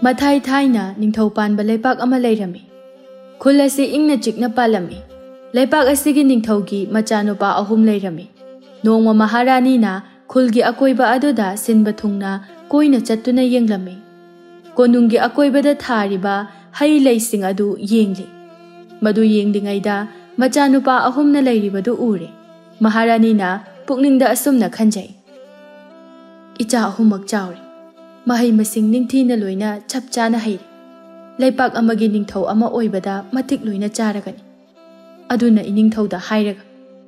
Mathai thaina ningthau panba leipak ama leirami. Khul asi ingna chikna palami. Leipak asigi ningthaugi machanupa ahum leirami. Nongma Maharani na khulgi akoiba aduda sinba thungna koina chattuna yenglami. Konungi akoibada thariba hai leising adu yengli. Madu yenglingaida machanupa ahumna leiribadu ure. Maharani na pukningda asumna khanjai. Icha ahumak chawri. Mahai masing ningthina loina chapchana hairi. Leipak amagi ningthau ama oibada matik loina charagani. Aduna iningthauda hairaga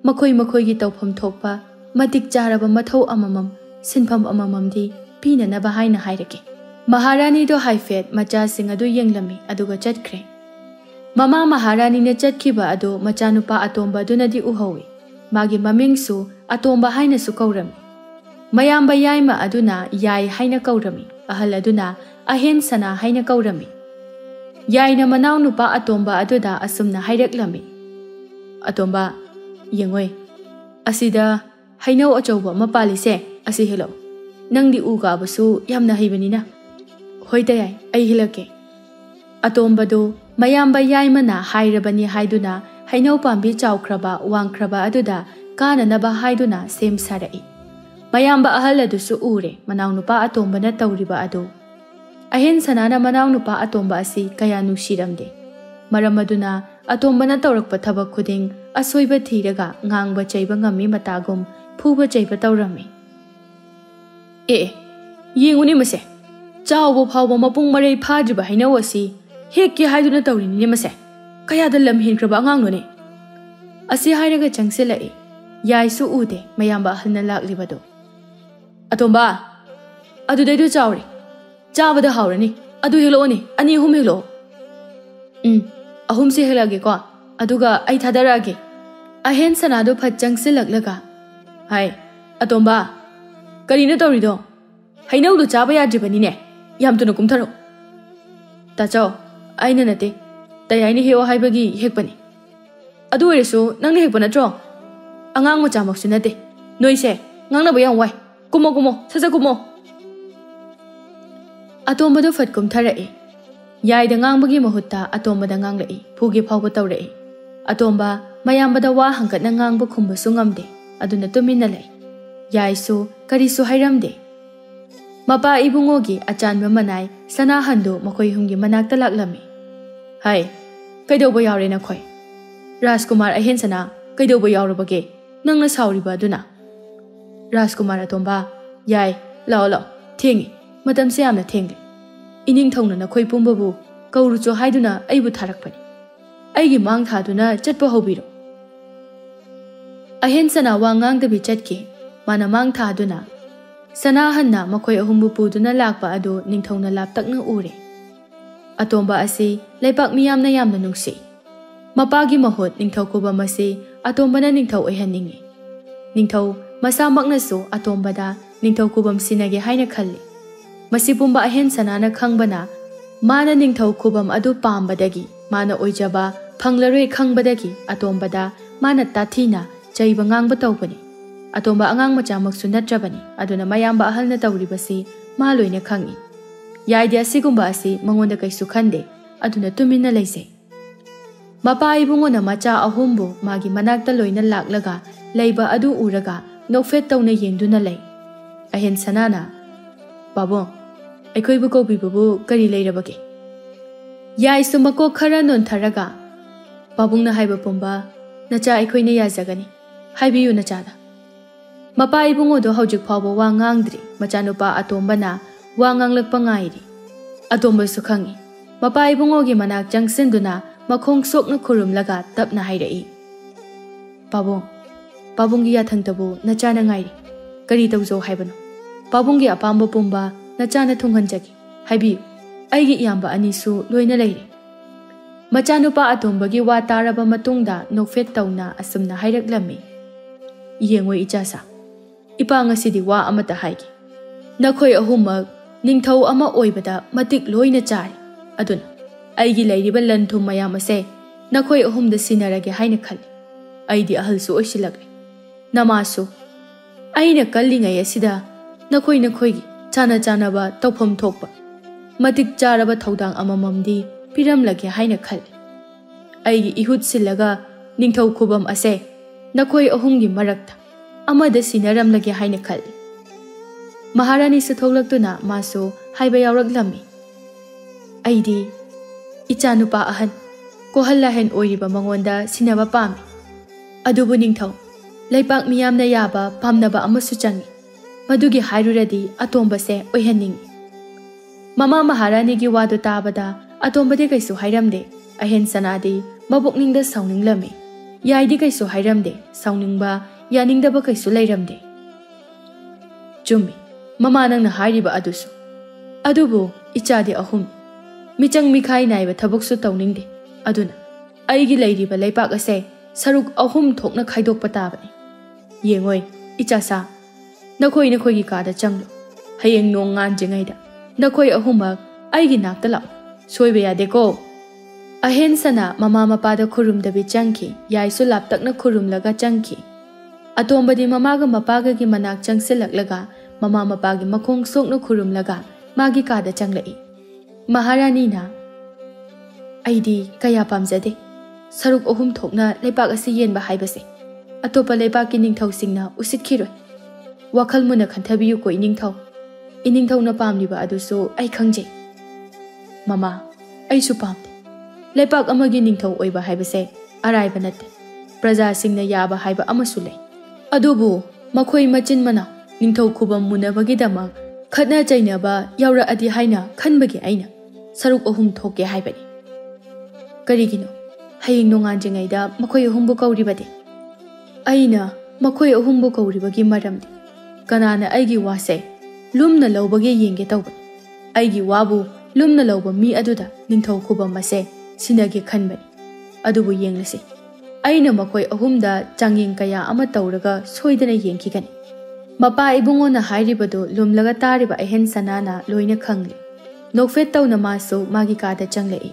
makhoi gi tawpham thokpa matik charaba mathau amamam sinpham amamamdi pinanaba haina hairake. Maharani do haifet macha sing adu yenglami aduga chatkre. Mama Maharani ne chatkhiba adu machanupa atomba dunadi uhawi. Magi mamingsu atomba haina su kaurami. Mayamba yaima aduna yai haina kaurami. Ahal aduna ahen sana haina kaurami. Yaina manaw nupa atomba aduda asumna hairaklami. Atomba yengoi asida hainau achauba mapalise asi helo. Nangdi uga basu yamna hibanina. Hoita yai ai hilake. Atomba do mayamba yaima na hairabani haiduna hainau pambi chawkraba wangkraba aduda kana naba haiduna sem sarai. Mayamba ahal adusu ure manaw nupa atomba na tawriba adu. Ahen sanana manaw nupa atomba asi kaya nushiramde. Maramaduna atomba na tawrakpa thabak khuding asoiba thiraga ngangba chaiba ngami matagum phuba chaiba tawrami. Yenguni mase chawbo phawba mapung marei phadriba hainau asi hekki haiduna tawrini mase kaya da lam hinkraba angang no ne. Asi hairaga changselai yaisu ude mayamba halna laklibado. Atomba adu daidu chawri chabada hawrani adu helo ni ani hum helo. Ahum se helage ko aduga ai thadarage. Ahen sanado phachang silaklaga. Hai atomba karina tawrido hainau do chaba yadribani ne yamtuna kumtharo. Tachaw aina nate tayaini heo haibagi hekpani. Adu eresu nangna hekpa natro angang macha maksu nate noise ngangna ba yang wai kumo saja kumo. Atomba do phat kumtharae. Yaida ngangbagi mahutta atomba da nganglai phugi phawba tawrai. Atomba mayambada wa hangkatna ngangba khumbasu ngamde aduna tumina lai. Yaisu karisu hairamde. Mapa ibungogi achanba manai sanahandu makhoi humgi manakta laklami. Hai kaidoba yawre na khoi. Rajkumar ahen sana kaidoba yawrabage nangna sawriba aduna. Rajkumar atomba yai lao thengi matam se yamna thengli. Ining thongna na khoi pumbabu kaurucho haiduna aibu tharakpani. Aigi mang thaduna chatpa hobiro. Ahen sana wa ngangdabi chatki mana mang thaduna sanahanna makhoi ahumbu puduna lakpa adu ningthongna laptakna ure. Atomba asi leipak miyamna yamna nungsi. Mapagi mahut ningthau kuba masi atomba na ningthau oihaningi. Ningthau masamakna su atomba da ningthau kubam sinage haina khalli. Masipumba ahen sanana khangbana mana ningthau kubam adu pambadagi mana oijaba phanglaroi khangbadagi atombada mana tathina chaiba ngangba tawbani. Atomba angang macha maksu natrabani aduna mayamba ahalna tawribasi ma loina khangi. Yaidi asigumba asi mangonda kaisu khande aduna tumina leise. Mapa ibungona macha ahumbu magi manakta loina laklaga leiba adu uraga nokfet tawna yengduna lei. Ahen sanana babong aikoi bu kobi babu kari leirabage. Yaisu mako khara non tharaga babungna haiba pumba nacha aikoi ne yazagani haibiyu nachada. Mapa ibungo do haujik phawba wa ngangdri machanupa atomba na wa nganglakpa ngairi. Atomba su khangi mapa ibungo gi manak jangsenduna makhong sokna khurumlaga tapna hairai. Babungi yathangtabu nachana ngairi kari tawjo haibano. Babungi apamba pumba nachana thunghanjagi haibiyu aigi iyamba anisu loina leire. Machanupa atombagi wa taraba matungda nokfet tawna asumna hairaklami. Yengoi ichasa ipa ngasidi wa amata haigi. Nakhoi ahumak ningthau ama oibada matik loina chari. Aduna aigi leiriba lanthum mayam ase nakhoi ahumda sinarage haina khali. Aidi ahalsu oisilakle. Namasu aina kallingai asida nakhoi gi chana ba tawpham thokpa matik charaba thodang amamamdi piramlage haina khal aigi ihut silaga ningthau khubam ase nakhoi ahumgi marakta amada sinaramlage haina khal Maharani se tholaktuna maso haiba yawraklami aidi ichanupa ahan kohalla hen oiriba mangonda sinaba pami adubu ningthau leipak miyamna yaba pamnaba amasu changi madugi hairuradi atomba se oihaning Mama Maharani gi wadu tabada atomba de kaisu hairamde ahen sanadi mabukningda sauninglami yaidi kaisu hairamde sauningba yaningdaba kaisu leiramde Jumi Mama nangna hairiba adusu adubu ichade ahum michang mikhai naiba thabuksu tawningde aduna aigi leiriba leipak ase saruk ahum thokna khaidok patabani yengoi ichasa nakhoi gi kada changlo hayeng nong ngan jengaida nakhoi ahumak aigi nakta law soiba yade ko ahen sana mama mapada khurum dabi changki yaisu laptakna khurum laga changki atombadi mamaga mapaga gi manak changsilaklaga mama mapagi makhong sokna khurum laga magi kada changlai Maharani na aidi kaya pamjade saruk ahum thokna leipak asi yenba haibase atopa leipak ki ningthau singna usitkiroi wakhal muna khanthabiyu ko iningthau na pamliba adusu ai khangje mama ai su pamde leipak amagi ningthau oiba haibase araiba natte praja singna yaba haiba amasu lei adubu makhoi machin mana ningthau khubam munabagi dama khatna chainaba yawra adi haina khanbagi aina saruk ahum thoke haibani karigino hayeng nongan jengaida makhoi ahumbu kauribade aina makhoi ahumbu kauribagi maramde kanana aigi wase lumna lawbage yenge tawba aigi wabu lumna lawba mi aduda ningthau khubam ase sinage khanbani adubu yenglase aina makhoi ahumda changyeng kaya ama tawraga soidana yengkigani mapa ibungona hairibadu lumlaga tariba ahen sanana loina khangli nokfet tawna maso magi kada changlei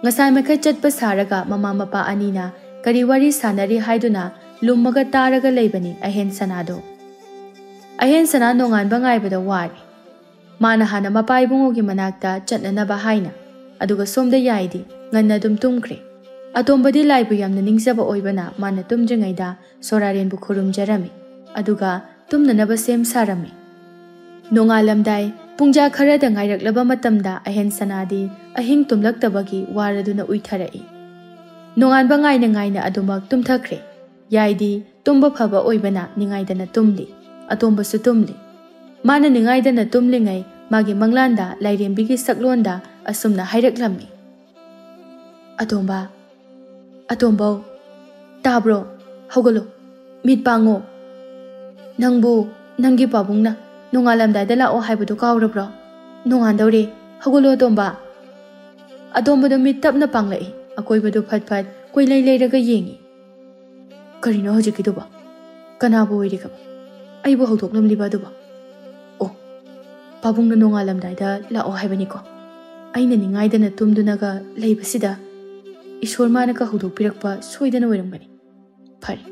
ngasai makha chatpa saraga mama mapa anina kari wari sanari haiduna lummaga taraga leibani ahen sanado ahen sana nongan bangai bada wari mana hana mapa ibungogi manakta chatnanaba haina aduga somda yaidi nganna dum tumkre atombadi laibu yamna ningzaba oibana mana tumjingaida soraren bu khurum jarami aduga tumnanaba sem sarami nongalamdai pungja kharada ngairaklaba matamda ahen sanadi ahing tumlaktabagi waraduna uitharai nonganba ngaina adumak tumthakre yaidi tumba phaba oibana ningaidana tumli atomba su tumli mana ningaidana tumlingai magi manglanda lairembigi saklonda asumna hairaklammi atomba tabro hogolo mitpango nangbu nangi pabungna nongalamdai la o haibadu kawrabro nongandawre hogolo atomba do mitapna panglai akoibadu phat koilai leiraga yengi karino hojikiduba kanabu oirikaba aibu hauthoklamliba duba o pabungna nongalamdai la o haibani ko aina ningaidana tumdunaga leibasida ishor manaka hauthokpirakpa soidana oirambani phari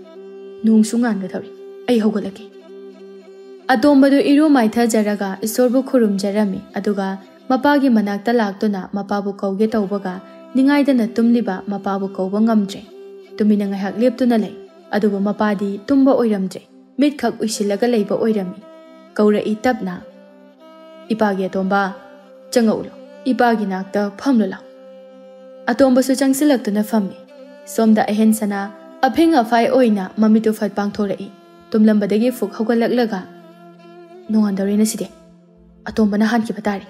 nungsu nganga thawri ai hogalake Atombadu iru maitha jaraga isorbu khurum jarami aduga mapagi manakta laktuna mapabu kauge tawbaga ningaidana tumliba mapabu kauba ngamdre tumina ngahak leptuna lei adubu mapadi tumba oiramdre mitkhak uisilaga leiba oirami kaura itapna ipagi atomba changaulo ipagi nakta phamlula atomba su changsilaktuna fammi somda ahen sana aphing afai oina mamitu fat pangthorei tumlambadagi fuk hogalaklaga nongandarina side atombana hanki batari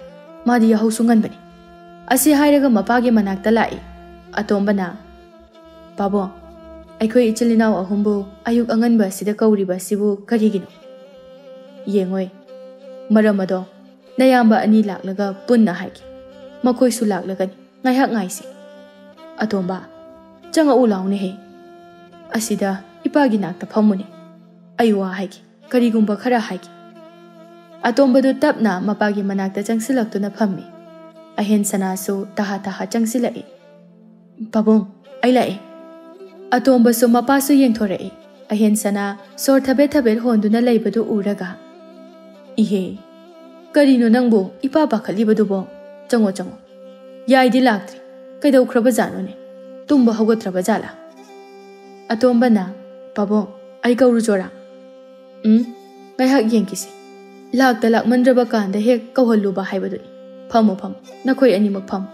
madi yahu sungan bani asi hairaga mapagi manakta lai atombana babo aikhoi ichilinaw ahumbu ayuk anganba sida kauriba sibu karigino yengoi maramado nayamba ani laklaga punna haiki makoi su laklagani ngaihak ngaisi atomba changa ulawne he asida ipagi nakta phamune aywa haiki karigumba khara haiki Atombadu tapna mapagi manakta changsilaktuna phammi ahen sanasu taha changsilai babung ai lai atomba su mapasu yengthorei ahen sana sor thabet honduna leibadu uraga ihe karino nangbo ipa bakhalibadubo चंगो चंगो याइदी लाक्ट्री कईदौख्रबजानोने Tumba हौगत्रबजाला अतोंबना पाबों I कौरुजोरा ngayhak yengkisi lakta lakmandraba kanda hek kawhalluba haibaduni phamo phamo nakhoi animak phamo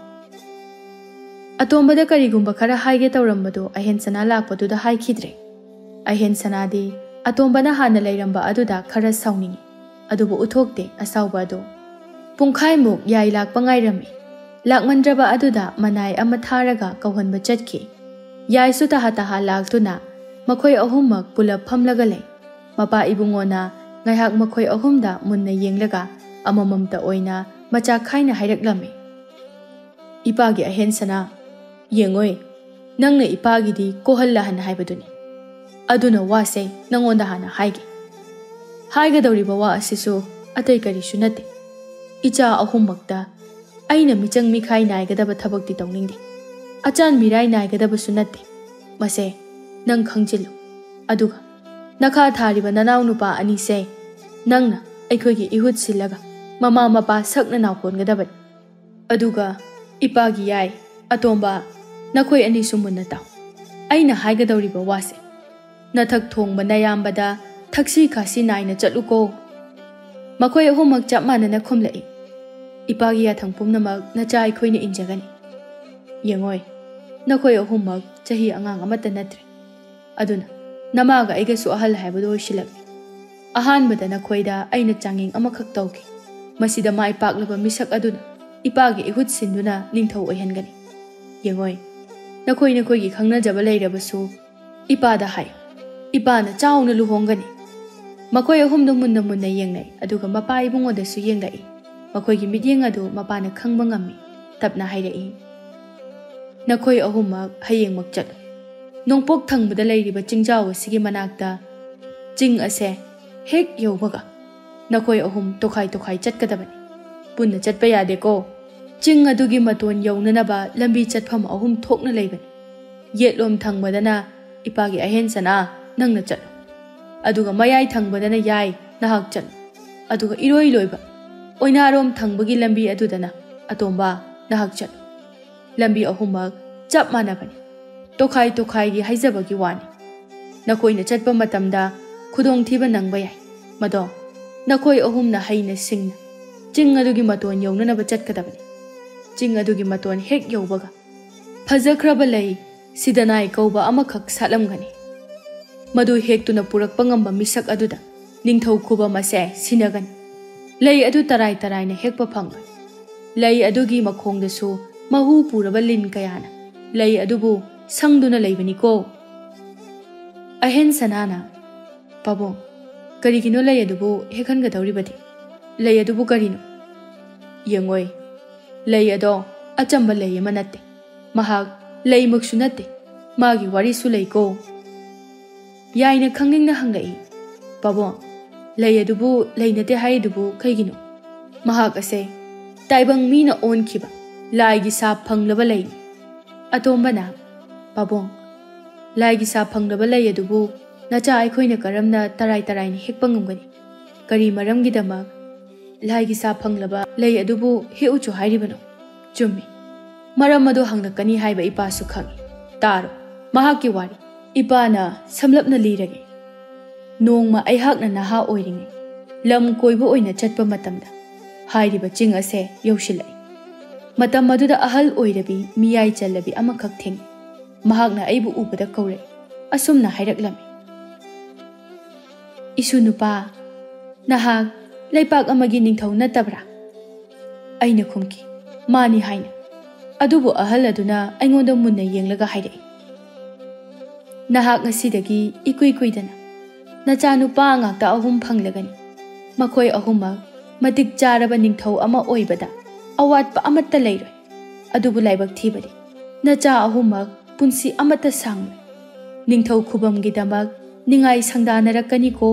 atombada karigumba khara haige tawrambado ahen sana lakpaduda haikhidre ahen sanadi atombana hana leiramba aduda khara sauningi adubu uthokte asauba do pungkhai muk yai lakpa ngairami lakmandraba aduda manai ama tharaga kawhanba chatki yai su taha taha laktuna makhoi ahummak pulap phamlaga lei mapa ibungona ngayhak makhoi ahumda munna yenglaga amamamta oina macha khaina hairaklammi ipagi ahen sana yengoi nangna ipagi di kohalla han haibaduni aduna wase nangonda hana haige haiga dawriba wa asisu atai kari sunate icha ahummakta aina michang mikhai naigadaba thabakti tawningdi achan mirai naigadaba sunate mase nang khangjilu aduga nakha thariba nanaw nupa ani se nangna aikhoigi ihut silaga mama mapa sakna nawpon gadabani aduga ipagi yai atomba nakhoi ani sumunna taw aina haigadawriba wase nathak thongba nayambada thaksi khasi naina chatluko makhoi ahummak chap manana khumlai ipagi ya thangpumnamak nacha aikhoina injagani yengoi nakhoi ahummak chahi angang amata natre aduna namaga aigasu ahal haibado shilak ahan badana khoida aina changing amakhak tawki masida mai paklaba misak aduna ipagi ihut sinduna ningthau oihangani yengoi nakhoina khoigi khangna jaba leirabasu ipada hai ipana chauna luhongani makhoi ahumdu munna munna yengnai aduga mapa ibungoda su yengai makhoigi midyeng adu mapana khangba ngammi tapna hairai nakhoi ahummak hayengmak chat nongpok thangbada leiriba chingjaw asigi manakta ching ase hek yobaga nakhoi ahum tokhai tokhai chatkadabani punna chatpa yade ko ching adugi maton yownanaba lambi chatpham ahum thokna leibani yetlom thangbadana ipagi ahen sana nangna chat aduga mayai thangbadana yai nahak chat aduga iroi loiba oinarom thangbagi lambi adudana atomba nahak chat lambi ahummak chap manabani tokhai tokhai gi haijabagi wani nakoina chatpa matamda khudong thiba nangba yai mado nakoi ahumna haina singna ching adugi maton yowna ba chatkadabani ching adugi maton hek yowbaga phajakraba lei sidanai kauba amakhak salamgani madu hektuna purakpa ngamba misak aduda ningthau khuba mase sinagani lei adu tarai tarai na hekpa phangba lei adugi makhongdasu mahu puraba lin kayana lei adubu sangduna leibani ko ahen sanana pabong karigino lei adubu hekhan ga dawribadi lei adubu karino yengoi lei ado achamba lei manate mahak lei maksu nate magi wari su lei ko yaina khangning na hangai pabong lei adubu lei nate hai adubu kaigino mahak ase taibang mina on khiba lai gi sa phanglaba lei atombana pabong laigi sa phanglaba lei adubu nacha aikhoina karamna tarai tarai ni hekpa ngamgani kari maramgi dama laigi sa phanglaba lei adubu he uchu hairibano chummi maram adu hangnakani haiba ipa su khangi taro mahaki wari ipana samlapna lirage nongma aihakna naha oiringi lam koibu oina chatpa matamda hairiba ching ase yaushilai matam maduda ahal oirabi miyai chalabi amakhak theng mahakna aibu ubada kaure asumna hairaklam isu nupa nahak leipak amagi ningthau natabra aina khumki mani haina adubu ahal aduna aingonda munna yenglaga hairai nahak ngasidagi ikui kuidana nacha nupa ngakta ahum phanglagani makhoi ahummak matik charaba ningthau ama oibada awatpa amatta leiroi adubu laibak thibadi nacha ahummak punsi amata sang ningthau khubam gi damak ningai sangdanarakani ko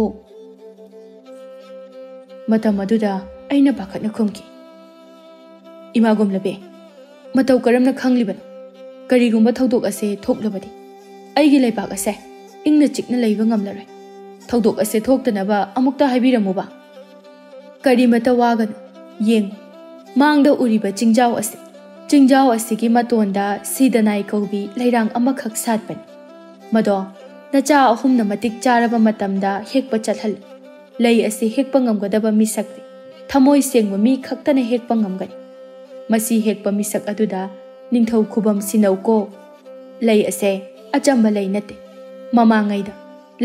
matam aduda aina bakhatna khumki imagom labe matau karamna khangliban karigumba thodok ase thoklabadi aigi leibak ase ingna chikna leiba ngamlaroi thodok ase thoktanaba amukta haibiramuba kari mata wagan yeng ꯃꯥꯡꯗ ꯎꯔꯤꯕ ꯆꯤꯡꯖꯥꯎ ꯑꯁꯤ ꯆꯤꯡꯖꯥꯎ ꯑꯁꯤꯒꯤ ꯃꯇꯣꯟꯗ ꯁꯤꯗꯅꯥꯏ ꯀꯧꯕꯤ ꯂꯩꯔꯥꯡ ꯑꯃꯈꯛ ꯁꯥꯠꯄꯅꯤ ꯃꯗꯣ ꯅꯆꯥ ꯑꯍꯨꯝꯅ ꯃꯇꯤꯛ ꯆꯥꯔꯕ ꯃꯇꯝꯗ ꯍꯦꯛꯄ ꯆꯠꯍꯜꯂꯤ ꯂꯩ ꯑꯁꯤ ꯍꯦꯛꯄ ꯉꯝꯒꯗꯕ ꯃꯤꯁꯛꯇꯤ ꯊꯃꯣꯏ ꯁꯦꯡꯕ ꯃꯤ ꯈꯛꯇꯅ ꯍꯦꯛꯄ ꯉꯝꯒꯅꯤ ꯃꯁꯤ ꯍꯦꯛꯄ ꯃꯤꯁꯛ ꯑꯗꯨꯗ ꯅꯤꯡꯊꯧ ꯈꯨꯕꯝ ꯁꯤꯟꯅꯧꯀꯣ ꯂꯩ ꯑꯁꯦ ꯑꯆꯝꯕ ꯂꯩ ꯅꯠꯇꯦ ꯃꯃꯥꯡꯉꯩꯗ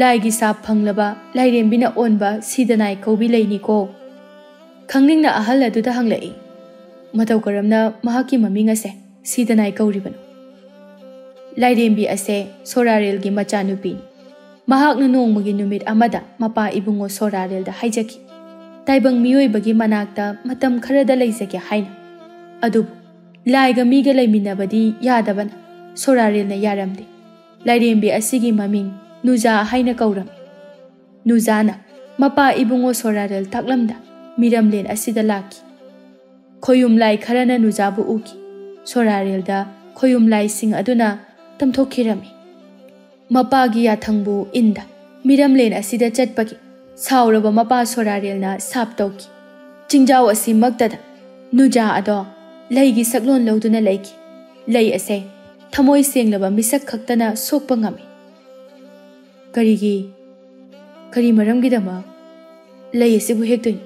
ꯂꯥꯏꯒꯤ ꯁꯥꯞ ꯐꯪꯂꯕ ꯂꯥꯏꯔꯦꯝꯕꯤꯅ ꯑꯣꯟꯕ ꯁꯤꯗꯅꯥꯏ ꯀꯧꯕꯤ ꯂꯩꯅꯤꯀꯣ ꯈꯪꯅꯤꯡꯅ ꯑꯍꯜ ꯑꯗꯨꯗ ꯍꯪꯂꯛꯏ ꯃꯇꯧ ꯀꯔꯝꯅ ꯃꯍꯥꯛꯀꯤ ꯃꯃꯤꯡ ꯑꯁꯦ ꯁꯤꯗꯅꯥꯏ ꯀꯧꯔꯤꯕꯅꯣ ꯂꯥꯏꯔꯦꯝꯕꯤ ꯑꯁꯦ ꯁꯣꯔꯥꯔꯦꯜꯒꯤ ꯃꯆꯥꯅꯨꯄꯤꯅꯤ ꯃꯍꯥꯛꯅ ꯅꯣꯡꯃꯒꯤ ꯅꯨꯃꯤꯠ ꯑꯃꯗ ꯃꯄꯥ ꯏꯕꯨꯡꯉꯣ ꯁꯣꯔꯥꯔꯦꯜꯗ ꯍꯥꯏꯖꯈꯤ ꯇꯥꯏꯕꯪ ꯃꯤꯑꯣꯏꯕꯒꯤ ꯃꯅꯥꯛꯇ ꯃꯇꯝ ꯈꯔꯗ ꯂꯩꯖꯒꯦ ꯍꯥꯏꯅ ꯑꯗꯨꯕꯨ ꯂꯥꯏꯒ ꯃꯤꯒ ꯂꯩꯃꯤꯟꯅꯕꯗꯤ ꯌꯥꯗꯕꯅ ꯁꯣꯔꯥꯔꯦꯜꯅ ꯌꯥꯔꯝꯗꯦ ꯂꯥꯏꯔꯦꯝꯕꯤ ꯑꯁꯤꯒꯤ ꯃꯃꯤꯡ ꯅꯨꯖꯥ ꯍꯥꯏꯅ ꯀꯧꯔꯝꯃꯤ ꯅꯨꯖꯥꯅ ꯃꯄꯥ ꯏꯕꯨꯡꯉꯣ ꯁꯣꯔꯥꯔꯦꯜ ꯇꯥꯛꯂꯝꯗ ꯃꯤꯔꯝꯂꯦꯟ ꯑꯁꯤꯗ ꯂꯥꯛꯈꯤ ꯈꯣꯌꯨꯝ ꯂꯥꯏ ꯈꯔꯅ ꯅꯨꯖꯥꯕꯨ ꯎꯈꯤ ꯁꯣꯔꯥꯔꯦꯜꯗ ꯈꯣꯌꯨꯝ ꯂꯥꯏꯁꯤꯡ ꯑꯗꯨꯅ ꯇꯝꯊꯣꯛꯈꯤꯔꯝꯃꯤ ꯃꯄꯥꯒꯤ ꯌꯥꯊꯪꯕꯨ ꯏꯟꯗ ꯃꯤꯔꯝꯂꯦꯟ ꯑꯁꯤꯗ ꯆꯠꯄꯒꯤ ꯁꯥꯎꯔꯕ ꯃꯄꯥ ꯁꯣꯔꯥꯔꯦꯜꯅ ꯁꯥꯞ ꯇꯧꯈꯤ ꯆꯤꯡꯖꯥꯎ ꯑꯁꯤꯃꯛꯇꯗ ꯅꯨꯖꯥ ꯑꯗꯣ ꯂꯩꯒꯤ ꯁꯛꯂꯣꯟ ꯂꯧꯗꯨꯅ ꯂꯩꯈꯤ ꯂꯩ ꯑꯁꯦ ꯊꯃꯣꯏ ꯁꯦꯡꯂꯕ ꯃꯤꯁꯛ ꯈꯛꯇꯅ ꯁꯣꯛꯄ ꯉꯝꯃꯤ ꯀꯔꯤ ꯃꯔꯝꯒꯤꯗꯃꯛ ꯂꯩ ꯑꯁꯤꯕꯨ ꯍꯦꯛꯇꯣꯏꯅꯤ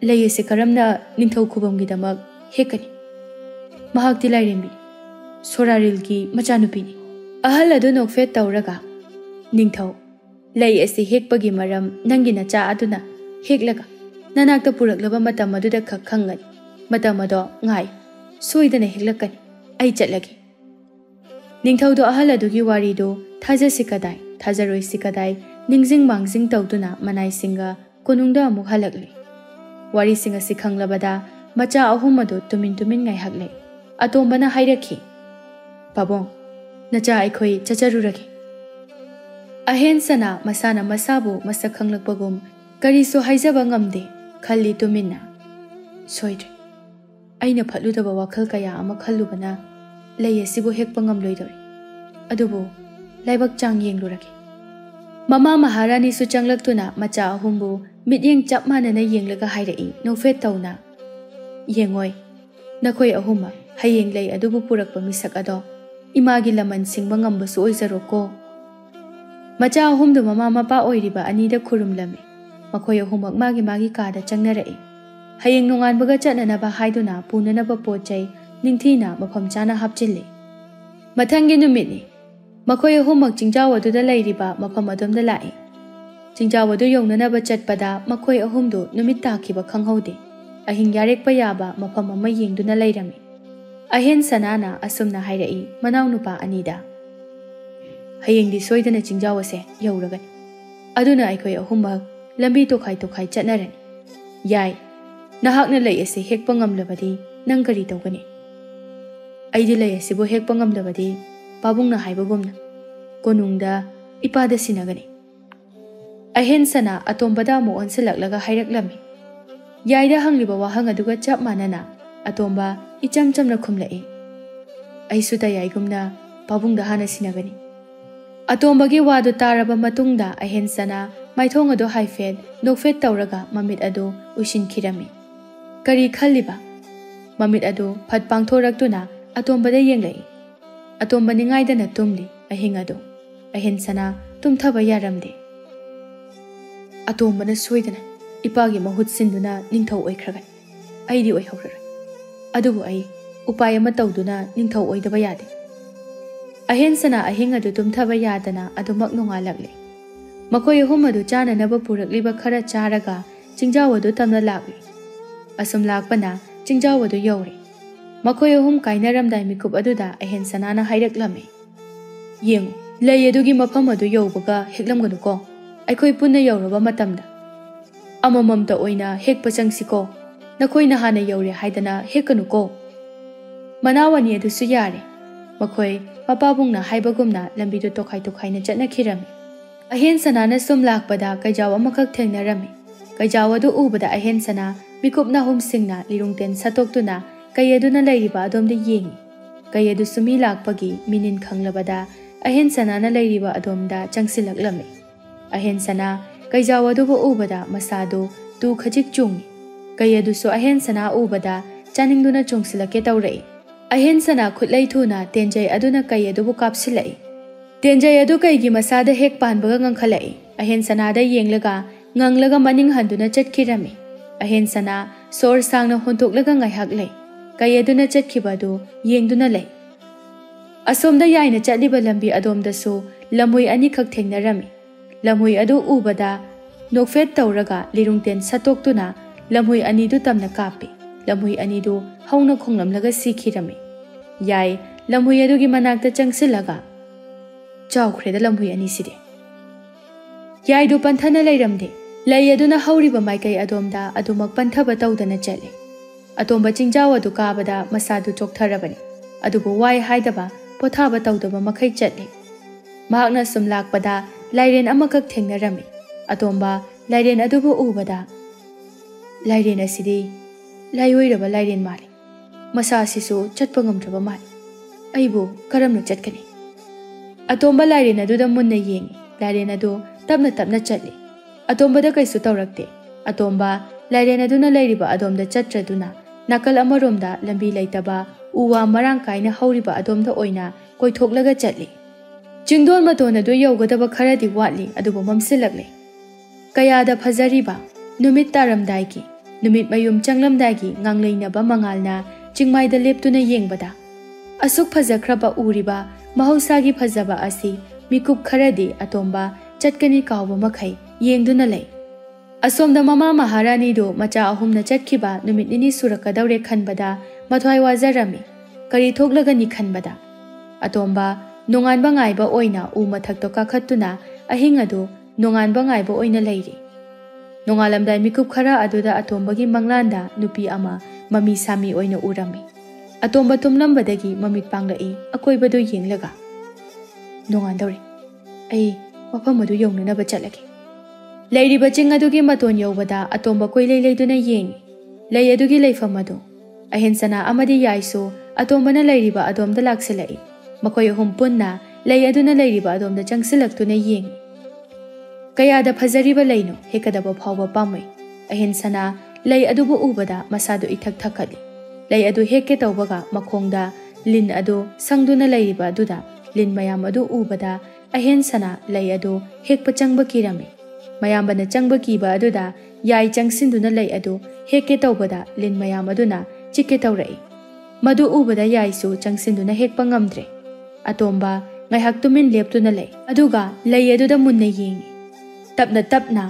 ꯂꯩ ꯑꯁꯤ ꯀꯔꯝꯅ ꯅꯤꯡꯊꯧ ꯈꯨꯕꯝꯒꯤꯗꯃꯛ ꯍꯦꯛꯀꯅꯤ ꯃꯍꯥꯛꯇꯤ ꯂꯥꯏꯔꯦꯝꯕꯤꯅꯤ ꯁꯣꯔꯥꯔꯦꯜꯒꯤ ꯃꯆꯥꯅꯨꯄꯤꯅꯤ ꯑꯍꯜ ꯑꯗꯨ ꯅꯣꯛꯐꯦꯠ ꯇꯧꯔꯒ ꯅꯤꯡꯊꯧ ꯂꯩ ꯑꯁꯤ ꯍꯦꯛꯄꯒꯤ ꯃꯔꯝ ꯅꯪꯒꯤ ꯅꯆꯥ ꯑꯗꯨꯅ ꯍꯦꯛꯂꯒ ꯅꯅꯥꯛꯇ ꯄꯨꯔꯛꯂꯕ ꯃꯇꯝ ꯑꯗꯨꯗ ꯈꯛ ꯈꯪꯒꯅꯤ ꯃꯇꯝ ꯑꯗꯣ ꯉꯥꯏ ꯁꯣꯏꯗꯅ ꯍꯦꯛꯂꯛꯀꯅꯤ ꯑꯩ ꯆꯠꯂꯒꯦ ꯅꯤꯡꯊꯧꯗꯣ ꯑꯍꯜ ꯑꯗꯨꯒꯤ ꯋꯥꯔꯤꯗꯨ ꯊꯥꯖꯁꯤ ꯀꯗꯥꯏ ꯊꯥꯖꯔꯣꯏꯁꯤ ꯀꯗꯥꯏ ꯅꯤꯡꯖꯤꯡ ꯃꯥꯡꯖꯤꯡ ꯇꯧꯗꯨꯅ ꯃꯅꯥꯏꯁꯤꯡꯒ ꯀꯣꯅꯨꯡꯗ ꯑꯃꯨꯛ ꯍꯜꯂꯛꯂꯤ ꯋꯥꯔꯤꯁꯤꯡ ꯑꯁꯤ ꯈꯪꯂꯕꯗ ꯃꯆꯥ ꯑꯍꯨꯝ ꯑꯗꯨ ꯇꯨꯃꯤꯟ ꯉꯥꯏꯍꯛꯂꯦ ꯑꯇꯣꯝꯕꯅ ꯍꯥꯏꯔꯛꯈꯤ ꯄꯥꯕꯨꯡ ꯅꯆꯥ ꯑꯩꯈꯣꯏ ꯆꯠꯆꯔꯨꯔꯒꯦ ꯑꯍꯦꯟꯁꯅ ꯃꯁꯥꯅ ꯃꯁꯥꯕꯨ ꯃꯁꯛ ꯈꯪꯂꯛꯄꯒꯨꯝ ꯀꯔꯤꯁꯨ ꯍꯥꯏꯖꯕ ꯉꯝꯗꯦ ꯈꯜꯂꯤ ꯇꯨꯃꯤꯟꯅ ꯁꯣꯏꯗ꯭ꯔꯦ ꯑꯩꯅ ꯐꯠꯂꯨꯗꯕ ꯋꯥꯈꯜ ꯀꯌꯥ ꯑꯃ ꯈꯜꯂꯨꯕꯅ ꯂꯩ ꯑꯁꯤꯕꯨ ꯍꯦꯛꯄ ꯉꯝꯂꯣꯏꯗꯧꯔꯤ ꯑꯗꯨꯕꯨ ꯂꯥꯏꯕꯛ ꯆꯥꯡ ꯌꯦꯡꯂꯨꯔꯒꯦ ꯃꯃꯥ ꯃꯍꯥꯔꯥꯅꯤꯁꯨ ꯆꯪꯂꯛꯇꯨꯅ ꯃꯆꯥ ꯑꯍꯨꯝꯕꯨ ꯃꯤꯠꯌꯦꯡ ꯆꯞ ꯃꯥꯟꯅꯅ ꯌꯦꯡꯂꯒ ꯍꯥꯏꯔꯛꯏ ꯅꯣꯛꯐꯦꯠ ꯇꯧꯅ ꯌꯦꯡꯉꯣꯏ ꯅꯈꯣꯏ ꯑꯍꯨꯝꯃꯛ ꯍꯌꯦꯡ ꯂꯩ ꯑꯗꯨꯕꯨ ꯄꯨꯔꯛꯄ ꯃꯤꯁꯛ ꯑꯗꯣ ꯏꯃꯥꯒꯤ ꯂꯃꯟ ꯁꯤꯡꯕ ꯉꯝꯕꯁꯨ ꯑꯣꯏꯖꯔꯣꯀꯣ ꯃꯆꯥ ꯑꯍꯨꯝꯗꯨ ꯃꯃꯥ ꯃꯄꯥ ꯑꯣꯏꯔꯤꯕ ꯑꯅꯤꯗ ꯈꯨꯔꯨꯝꯂꯝꯃꯤ ꯃꯈꯣꯏ ꯑꯍꯨꯝꯃꯛ ꯃꯥꯒꯤ ꯀꯥꯗ ꯆꯪꯅꯔꯛꯏ ꯍꯌꯦꯡ ꯅꯣꯡꯉꯥꯟꯕꯒ ꯆꯠꯅꯅꯕ ꯍꯥꯏꯗꯨꯅ ꯄꯨꯅꯅꯕ ꯄꯣꯠ ꯆꯩ ꯅꯤꯡꯊꯤꯅ ꯃꯐꯝ ꯆꯥꯅ ꯍꯥꯞꯆꯤꯜꯂꯤ ꯃꯊꯪꯒꯤ ꯅꯨꯃꯤꯠꯅꯤ ꯃꯈꯣꯏ ꯑꯍꯨꯝꯃꯛ ꯆꯤꯡꯖꯥꯎ ꯑꯗꯨꯗ ꯂꯩꯔꯤꯕ ꯃꯐꯝ ꯑꯗꯣꯝꯗ ꯂꯥꯛꯏ ꯆꯤꯡꯖꯥꯎ ꯑꯗꯨ ꯌꯧꯅꯅꯕ ꯆꯠꯄꯗ ꯃꯈꯣꯏ ꯑꯍꯨꯝꯗꯨ ꯅꯨꯃꯤꯠ ꯇꯥꯈꯤꯕ ꯈꯪꯍꯧꯗꯦ ꯑꯍꯤꯡ ꯌꯥꯔꯦꯛꯄ ꯌꯥꯕ ꯃꯐꯝ ꯑꯃ ꯌꯦꯡꯗꯨꯅ ꯂꯩꯔꯝꯃꯤ ꯑꯍꯦꯟ ꯁꯅꯥꯅ ꯑꯁꯨꯝꯅ ꯍꯥꯏꯔꯛꯏ ꯃꯅꯥꯎꯅꯨꯄꯥ ꯑꯅꯤꯗ ꯍꯌꯦꯡꯗꯤ ꯁꯣꯏꯗꯅ ꯆꯤꯡꯖꯥꯎ ꯑꯁꯦ ꯌꯧꯔꯒꯅꯤ ꯑꯗꯨꯅ ꯑꯩꯈꯣꯏ ꯑꯍꯨꯝꯃꯛ ꯂꯝꯕꯤ ꯇꯣꯈꯥꯏ ꯆꯠꯅꯔꯅꯤ ꯌꯥꯏ ꯅꯍꯥꯛꯅ ꯂꯩ ꯑꯁꯤ ꯍꯦꯛꯄ ꯉꯝꯂꯕꯗꯤ ꯅꯪ ꯀꯔꯤ ꯇꯧꯒꯅꯤ ꯑꯩꯗꯤ ꯂꯩ ꯑꯁꯤꯕꯨ ꯍꯦꯛꯄ ꯉꯝꯂꯕꯗꯤ ꯄꯥꯕꯨꯡꯅ ꯍꯥꯏꯕꯒꯨꯝꯅ ꯀꯣꯅꯨꯡꯗ ꯏꯄꯥꯗ ꯁꯤꯟꯅꯒꯅꯤ ꯑꯍꯦꯟꯁꯅ ꯑꯇꯣꯝꯕꯗ ꯑꯃꯨꯛ ꯑꯣꯟꯁꯤꯜꯂꯛꯂꯒ ꯍꯥꯏꯔꯛꯂꯝꯃꯤ ꯌꯥꯏꯗ ꯍꯪꯂꯤꯕ ꯋꯥꯍꯪ ꯑꯗꯨꯒ ꯆꯞ ꯃꯥꯟꯅꯅ ꯑꯇꯣꯝꯕ ꯏꯆꯝ ꯆꯝꯅ ꯈꯨꯝꯂꯛꯏ ꯑꯩꯁꯨ ꯇꯌꯥꯏꯒꯨꯝꯅ ꯄꯥꯕꯨꯡꯗ ꯍꯥꯟꯅ ꯁꯤꯟꯅꯒꯅꯤ ꯑꯇꯣꯝꯕꯒꯤ ꯋꯥꯗꯨ ꯇꯥꯔꯕ ꯃꯇꯨꯡꯗ ꯑꯍꯦꯟꯁꯅ ꯃꯥꯏꯊꯣꯡ ꯑꯗꯨ ꯍꯥꯏꯐꯦꯠ ꯅꯣꯛꯐꯦꯠ ꯇꯧꯔꯒ ꯃꯃꯤꯠ ꯑꯗꯨ ꯎꯏꯁꯤꯟꯈꯤꯔꯝꯃꯤ ꯀꯔꯤ ꯈꯜꯂꯤꯕ ꯃꯃꯤꯠ ꯑꯗꯨ ꯐꯠ ꯄꯥꯡꯊꯣꯔꯛꯇꯨꯅ ꯑꯇꯣꯝꯕꯗ ꯌꯦꯡꯂꯛꯏ ꯑꯇꯣꯝꯕ ꯅꯤꯡꯉꯥꯏꯗꯅ ꯇꯨꯝꯂꯤ ꯑꯍꯤꯡ ꯑꯗꯨ ꯑꯍꯦꯟꯁꯅ ꯇꯨꯝꯊꯕ ꯌꯥꯔꯝꯗꯦ ꯑꯇꯣꯝꯕꯅ ꯁꯣꯏꯗꯅ ꯏꯄꯥꯒꯤ ꯃꯍꯨꯠ ꯁꯤꯟꯗꯨꯅ ꯅꯤꯡꯊꯧ ꯑꯣꯏꯈ꯭ꯔꯒꯅꯤ ꯑꯩꯗꯤ ꯑꯣꯏꯍꯧꯔꯔꯣꯏ ꯑꯗꯨꯕꯨ ꯑꯩ ꯎꯄꯥꯏ ꯑꯃ ꯇꯧꯗꯨꯅ ꯅꯤꯡꯊꯧ ꯑꯣꯏꯗꯕ ꯌꯥꯗꯦ ꯑꯍꯦꯟꯁꯅ ꯑꯍꯤꯡ ꯑꯗꯨ ꯇꯨꯝꯊꯕ ꯌꯥꯗꯅ ꯑꯗꯨꯃꯛ ꯅꯣꯡꯉꯥꯜꯂꯛꯂꯤ ꯃꯈꯣꯏ ꯑꯍꯨꯝ ꯑꯗꯨ ꯆꯥꯅꯅꯕ ꯄꯨꯔꯛꯂꯤꯕ ꯈꯔ ꯆꯥꯔꯒ ꯆꯤꯡꯖꯥꯎ ꯑꯗꯨ ꯇꯝꯅ ꯂꯥꯛꯂꯤ ꯑꯁꯨꯝ ꯂꯥꯛꯄꯅ ꯆꯤꯡꯖꯥꯎ ꯑꯗꯨ ꯌꯧꯔꯦ ꯃꯈꯣꯏ ꯑꯍꯨꯝ ꯀꯥꯏꯅꯔꯝꯗꯥꯏ ꯃꯤꯀꯨꯞ ꯑꯗꯨꯗ ꯑꯍꯦꯟꯁꯅꯥꯅ ꯍꯥꯏꯔꯛꯂꯝꯃꯤ ꯌꯦꯡꯉꯨ ꯂꯩ ꯑꯗꯨꯒꯤ ꯃꯐꯝ ꯑꯗꯨ ꯌꯧꯕꯒ ꯍꯦꯛꯂꯝꯒꯅꯨꯀꯣ ꯑꯩꯈꯣꯏ ꯄꯨꯟꯅ ꯌꯧꯔꯕ ꯃꯇꯝꯗ ꯑꯃꯃꯝꯇ ꯑꯣꯏꯅ ꯍꯦꯛꯄ ꯆꯪꯁꯤꯀꯣ ꯅꯈꯣꯏꯅ ꯍꯥꯟꯅ ꯌꯧꯔꯦ ꯍꯥꯏꯗꯅ ꯍꯦꯛꯀꯅꯨꯀꯣ ꯃꯅꯥꯎ ꯑꯅꯤ ꯑꯗꯨꯁꯨ ꯌꯥꯔꯦ ꯃꯈꯣꯏ ꯃꯄꯥꯕꯨꯡꯅ ꯍꯥꯏꯕꯒꯨꯝꯅ ꯂꯝꯕꯤꯗꯨ ꯇꯣꯈꯥꯏꯅ ꯆꯠꯅꯈꯤꯔꯝꯃꯤ ꯑꯍꯦꯟꯁꯅꯥꯅ ꯁꯨꯝ ꯂꯥꯛꯄꯗ ꯀꯩꯖꯥꯎ ꯑꯃꯈꯛ ꯊꯦꯡꯅꯔꯝꯃꯤ ꯀꯩꯖꯥꯎ ꯑꯗꯨ ꯎꯕꯗ ꯑꯍꯦꯟꯁꯅꯥ ꯃꯤꯀꯨꯞ ꯅꯥꯍꯨꯝꯁꯤꯡꯅ ꯂꯤꯔꯨꯡꯇꯦꯟ ꯁꯠꯇꯣꯛꯇꯨꯅ ꯀꯩ ꯑꯗꯨꯅ ꯂꯩꯔꯤꯕ ꯑꯗꯣꯝꯗ ꯌꯦꯡꯉꯤ ꯀꯩ ꯑꯗꯨꯁꯨ ꯃꯤ ꯂꯥꯛꯄꯒꯤ ꯃꯤꯅꯤꯟ ꯈꯪꯂꯕꯗ ꯑꯍꯦꯟꯁꯅꯥꯅ ꯂꯩꯔꯤꯕ ꯑꯗꯣꯝꯗ ꯆꯪꯁꯤꯜꯂꯛꯂꯝꯃꯤ ꯑꯍꯦꯟꯁꯅꯥ ꯀꯩꯖꯥꯎ ꯑꯗꯨꯕꯨ ꯎꯕꯗ ꯃꯁꯥꯗꯨ ꯇꯨ ꯈꯖꯤꯛ ꯆꯨꯡꯉꯤ ꯀꯩ ꯑꯗꯨꯁꯨ ꯑꯍꯦꯟꯁꯅꯥ ꯎꯕꯗ चानिंगदुना चोंगसिलके तौरई अहेन सना खुदलै थुना तेंजय अदुना कई अदुबु कापसिलै तेंजय अदु कईगी मसादा हेक पानबगा ngangkhalai अहेन सनादा येंगलगा nganglगा मनिंग हंदुना चटखिरमी अहेन सना सोर सांगना होंतोकलगा ngaihak lei कई अदुना चटखिबदु येंगदुना लei असोमदा याइना चटलिबा लंबी अदोमदसु लमुई अनि खक थेंगनरमी लमुई अदु उबदा नोकफेट तौरगा लिरुंगतेन सतोक्तुना लमुई अनिदु तमना कापी लमुई अनिदु हौना खोंगलमलगा सिखिरमी याई लमुई अदुगी मनाक्ता चंगसिलगा चाउख्रेदा लमुई अनिसिदे याइदु पंथना लैरमदे लई अदुना हौरिबा माइकै अदोमदा अदुमक पंथबा तौदना चले अतोंबा चिंजाव अदु काबदा मसादु चोकथरबनी अदुबु वाई हाइदबा पोथाबा तौदबा मखै चले महाक्ना सुम लाकपदा लाइरेन अमकक थेंगनरमी अतोंबा लाइरेन अदुबु उबदा लाइरेन असिदि लाइओइरबा लाइरेन माले मसासिसु चटपा ngamdraba माले अइबु करमनो चटकनी अतोंबा लाइरेन अदुदा मुन्ना येंगी लाइरेन अदु तबना तबना चले अतोंबदा कैसु तौरक्ते अतोंबा लाइरेन अदुना लैरिबा अदोमदा चट्रदुना नाकल अमरोमदा लंबी लैतबा उवा मरांग काइना हौरिबा अदोमदा ओइना कोइथोकलगा चटली चिंगदोन मतोन अदु यौगदबा खरदि वाटली अदुबु ममसिलकले कयादा फजरिबा नुमित तारमदाइगी नुमित मयुम चंगलमदाइगी ngangleinaba mangalna चिंगमाइदा लेपतुना येंगबदा असुक फजख्रबा उरिबा महौसागी फजबा असि मिकुप खरदि अतोंबा चटकनी कावबा मखै येंगदुना लै असोमदा ममा महारानी दो मचा अहुमना चटखिबा नुमित निनी सुरकदौरे खनबदा मथ्वाइ वाजरमी करी थोकलगनी खनबदा अतोंबा नोंगानबा ngaइबा ओइना उ मथक्तो काखत्तुना अहिंग अदु नोंगानबा ngaइबा ओइना लैरि नोंगालमदाइ मिकुप खरा अदुदा अतोंबगी मंगलांदा नुपी अमा ममी सामी ओइना उरमी अतोंबा तुमलंबदगी ममित पांगलई अकोइबदु येंगलगा नोंगानदौरे अई मफम अदु यौननबा चलगे लैरिबा चिंग अदुगी मतोन यौबदा अतोंबा कोइलै लैदुना येंगी लै अदुगी लैफम अदु अहेंसना अमदि याइसो अतोंबना लैरिबा अदोमदा लाक्सिलई मखोय हुम पुन्ना लै अदुना लैरिबा अदोमदा चंगसिलक्तुना येंगी कयादा फजरिबा लैनो हेकदबा फावबा पामै अहेंसना लै अदुबु उबदा मसादु इथक थखली लै अदु हेके तौबगा मखोंगदा लिन अदु संगदुना लैरिबा अदुदा लिन मयाम अदु उबदा अहेंसना लै अदु हेकपा चंगबा किरमी मयामबना चंगबा कीबा अदुदा याई चंगसिंदुना लै अदु हेके तौबदा लिन मयाम अदुना चिके तौरई मदु उबदा याइसु चंगसिंदुना हेकपा ngamdre अतोंबा ngaihak tumin leptuna लै अदुगा लै अदुदा मुन्ना येंगी तपना तपना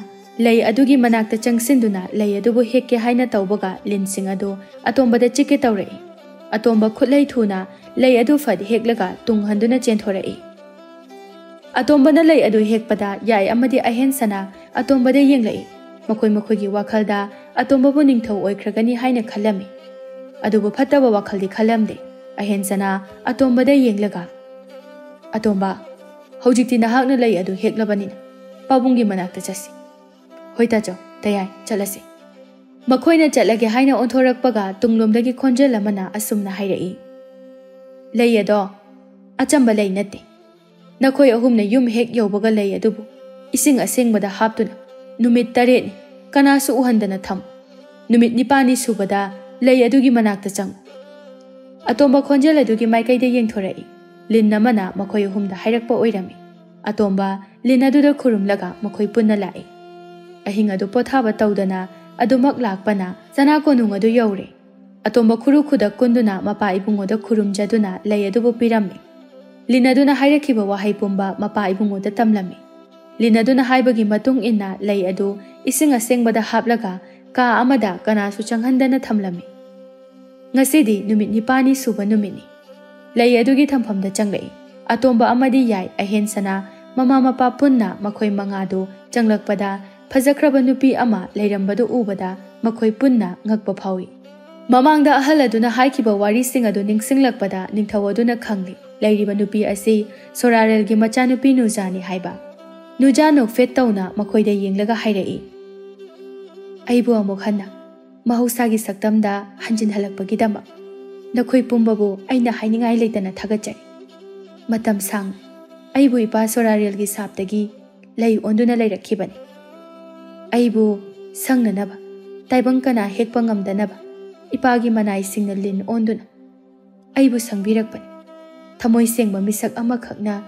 लै अदुगी मनाक्ता चंगसिंदुना लै अदुबु हेके हाइना तौबगा लिनसिंग अदु अतोंबदा चिके तौरई अतोंबा खुदलै थुना लै अदु फद हेकलगा तुंगहंदुना चेंथोरई अतोंबना लै अदु हेकपदा याई अमदि अहेंसना अतोंबदा येंगलई मखोय मखोयगी वाखलदा अतोंबबु निंगथौ ओइख्रगनी हाइना खलमी अदुबु फत्तबा वाखलदि खलमदे अहेंसना अतोंबदा येंगलगा अतोंबा हौजिक्ति नहाकना लै अदु हेकलबनिना पाबुंगी मनाक्ता चसी होइताचो तयाय चलसी मखोयना चलगे हाइना ओंथोरकपगा तुंगलोमदगी खोंजेल अमना असुमना हाइरई लै अदो अचंबा लै नते नखोय अहुमना युम हेक यौबगा लै अदुबु इसिंग असेंगबदा हापतुना नुमित 8 कनासु उहंदना थम नुमित 9 सुबदा लै अदुगी मनाक्ता चंग अतोंबा खोंजेल अदुगी माइकैदे येंथोरई लिन अमना मखोय अहुमदा हाइरकपा ओइरमी अतोंबा लिन अदुदा खुरुमलगा मखोय पुन्ना लाई अहिंग अदु पोथाबा तौदना अदुमक लाकपना सना कोनुंग अदु यौरे अतोंबा खुरु खुदा कुंदुना मपा इबुंगोदा खुरुमजदुना लै अदुबु पिरम्मी लिन अदुना हाइरखिबा वाहै पुंबा मपा इबुंगोदा तमलम्मी लिन अदुना हाइबगी मतुंग इन्ना लै अदु इसिंग असेंगबदा हापलगा का अमदा कनासु चंगहंदना थमलम्मी ngasiदी नुमित 9 सुबा नुमितनी लै अदुगी थमफमदा चंगलई अतोंबा अमदि याई अहेंसना ममा मपा पुन्ना मखोय मंगादो चंगलकपदा फजख्रबा नुपी अमा लैरंबदो उबदा मखोय पुन्ना ngakpa phawi mamangda ahal aduna haikhiba wari sing adu ningsinglakpada ningthau aduna khangli lairiba nupi asi sorarel gi macha nupi nujani haiba nujano fet tauna makhoida yenglaga hairai aibu amuk hanna mahausa gi saktamda hanjin halakpagi dama nakhoi pumbabu aina hainingai leitana thagachai matam sang aibu ipa sorarel gi saptagi lei onduna leirakhibani aibu sangnanaba taibang kana hekpa ngamdanaba ꯏꯄꯥꯒꯤ ꯃꯅꯥꯏꯁꯤꯡꯅ ꯂꯤꯟ ꯑꯣꯟꯗꯨꯅ ꯑꯩꯕꯨ ꯁꯪꯕꯤꯔꯛꯄꯅꯤ꯫ ꯊꯃꯣꯏ ꯁꯦꯡꯕ ꯃꯤꯁꯛ ꯑꯃꯈꯛꯅ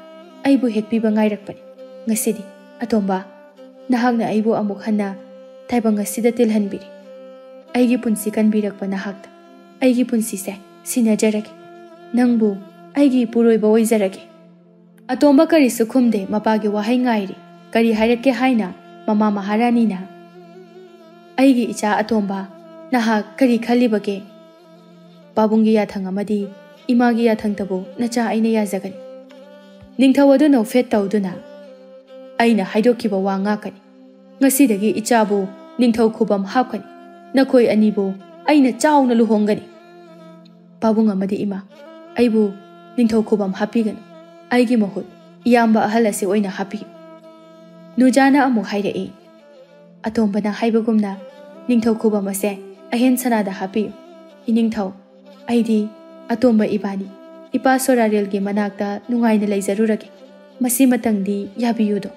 ꯑꯩꯕꯨ ꯍꯦꯛꯄꯤꯕ ꯉꯥꯏꯔꯛꯄꯅꯤ꯫ ꯉꯁꯤꯗꯤ ꯑꯇꯣꯝꯕ, ꯅꯍꯥꯛꯅ ꯑꯩꯕꯨ ꯑꯃꯨꯛ ꯍꯟꯅ ꯇꯥꯏꯕꯪ ꯑꯁꯤꯗ ꯇꯤꯜꯍꯟꯕꯤꯔꯤ꯫ ꯑꯩꯒꯤ ꯄꯨꯟꯁꯤ ꯀꯟꯕꯤꯔꯛꯄ ꯅꯍꯥꯛꯇ ꯑꯩꯒꯤ ꯄꯨꯟꯁꯤꯁꯦ ꯁꯤꯟꯅꯖꯔꯒꯦ꯫ ꯅꯪꯕꯨ ꯑꯩꯒꯤ ꯏꯄꯨꯔꯣꯏꯕ ꯑꯣꯏꯖꯔꯒꯦ꯫ ꯑꯇꯣꯝꯕ ꯀꯔꯤꯁꯨ ꯈꯨꯝꯗꯦ, ꯃꯄꯥꯒꯤ ꯋꯥꯍꯩ ꯉꯥꯏꯔꯤ꯫ ꯀꯔꯤ ꯍꯥꯏꯔꯛꯀꯦ ꯍꯥꯏꯅ ꯃꯃꯥ ꯃꯍꯥꯔꯥꯅꯤꯅ "ꯑꯩꯒꯤ ꯏꯆꯥ ꯑꯇꯣꯝꯕ, ꯅꯍꯥꯛ ꯀꯔꯤ ꯈꯜꯂꯤꯕꯒꯦ? ꯄꯥꯕꯨꯡꯒꯤ ꯌꯥꯊꯪ ꯑꯃꯗꯤ ꯏꯃꯥꯒꯤ ꯌꯥꯊꯪꯇꯕꯨ ꯅꯆꯥ ꯑꯩꯅ ꯌꯥꯖꯒꯅꯤ꯫ ꯅꯤꯡꯊꯧ ꯑꯗꯨ ꯅꯣꯛꯐꯦꯠ ꯇꯧꯗꯨꯅ "ꯑꯩꯅ ꯍꯥꯏꯗꯣꯛꯈꯤꯕ ꯋꯥ ꯉꯥꯛꯀꯅꯤ꯫ ꯉꯁꯤꯗꯒꯤ ꯏꯆꯥꯕꯨ ꯅꯤꯡꯊꯧ ꯈꯨꯕꯝ ꯍꯥꯞꯀꯅꯤ꯫ ꯅꯈꯣꯏ ꯑꯅꯤꯕꯨ ꯑꯩꯅ ꯆꯥꯎꯅ ꯂꯨꯍꯣꯡꯒꯅꯤ꯫ ꯄꯥꯕꯨꯡ ꯑꯃꯗꯤ ꯏꯃꯥ, ꯑꯩꯕꯨ ꯅꯤꯡꯊꯧ ꯈꯨꯕꯝ ꯍꯥꯞꯄꯤꯒꯅꯨ꯫ ꯑꯩꯒꯤ ꯃꯍꯨꯠ ꯏꯌꯥꯝꯕ ꯑꯍꯜ ꯑꯁꯤ ꯑꯣꯏꯅ ꯍꯥꯞꯄꯤꯌꯨ"꯫ ꯅꯨꯖꯥꯅ ꯑꯃꯨꯛ ꯍꯥꯏꯔꯛꯏ, "ꯑꯇꯣꯝꯕꯅ ꯍꯥꯏꯕꯒꯨꯝꯅ ꯅꯤꯡꯊꯧ ꯈꯨꯕꯝ ꯑꯁꯦ ꯑꯍꯦꯟ ꯁꯅꯥꯗ ꯍꯥꯞꯄꯤꯌꯨ꯫ ꯏꯅꯤꯡꯊꯧ, ꯑꯩꯗꯤ ꯑꯇꯣꯝꯕ ꯏꯕꯥꯅꯤ ꯏꯄꯥ ꯁꯣꯔꯥꯔꯦꯜꯒꯤ ꯃꯅꯥꯛꯇ ꯅꯨꯡꯉꯥꯏꯅ ꯂꯩꯖꯔꯨꯔꯒꯦ꯫ ꯃꯁꯤꯃꯇꯪꯗꯤ ꯌꯥꯕꯤꯌꯨꯗꯣ"꯫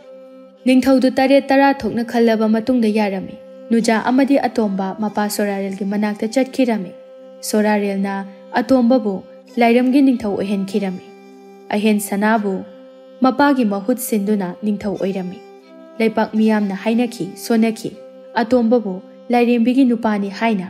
ꯅꯤꯡꯊꯧꯗꯨ 9 ꯊꯣꯛꯅ ꯈꯜꯂꯕ ꯃꯇꯨꯡꯗ ꯌꯥꯔꯝꯃꯤ꯫ ꯅꯨꯖꯥ ꯑꯃꯗꯤ ꯑꯇꯣꯝꯕ ꯃꯄꯥ ꯁꯣꯔꯥꯔꯦꯜꯒꯤ ꯃꯅꯥꯛꯇ ꯆꯠꯈꯤꯔꯝꯃꯤ꯫ ꯁꯣꯔꯥꯔꯦꯜꯅ ꯑꯇꯣꯝꯕꯕꯨ ꯂꯥꯏꯔꯝꯒꯤ ꯅꯤꯡꯊꯧ ꯑꯣꯏꯍꯟꯈꯤꯔꯝꯃꯤ꯫ ꯑꯍꯦꯟ ꯁꯅꯥꯕꯨ ꯃꯄꯥꯒꯤ ꯃꯍꯨꯠ ꯁꯤꯟꯗꯨꯅ ꯅꯤꯡꯊꯧ ꯑꯣꯏꯔꯝꯃꯤ꯫ ꯂꯩꯄꯥꯛ ꯃꯤꯌꯥꯝꯅ ꯍꯥꯏꯅꯈꯤ ꯁꯣꯟꯅꯈꯤ, ꯑꯇꯣꯝꯕꯕꯨ ꯂꯥꯏꯔꯦꯝꯕꯤꯒꯤ ꯅꯨꯄꯥꯅꯤ ꯍꯥꯏꯅ꯫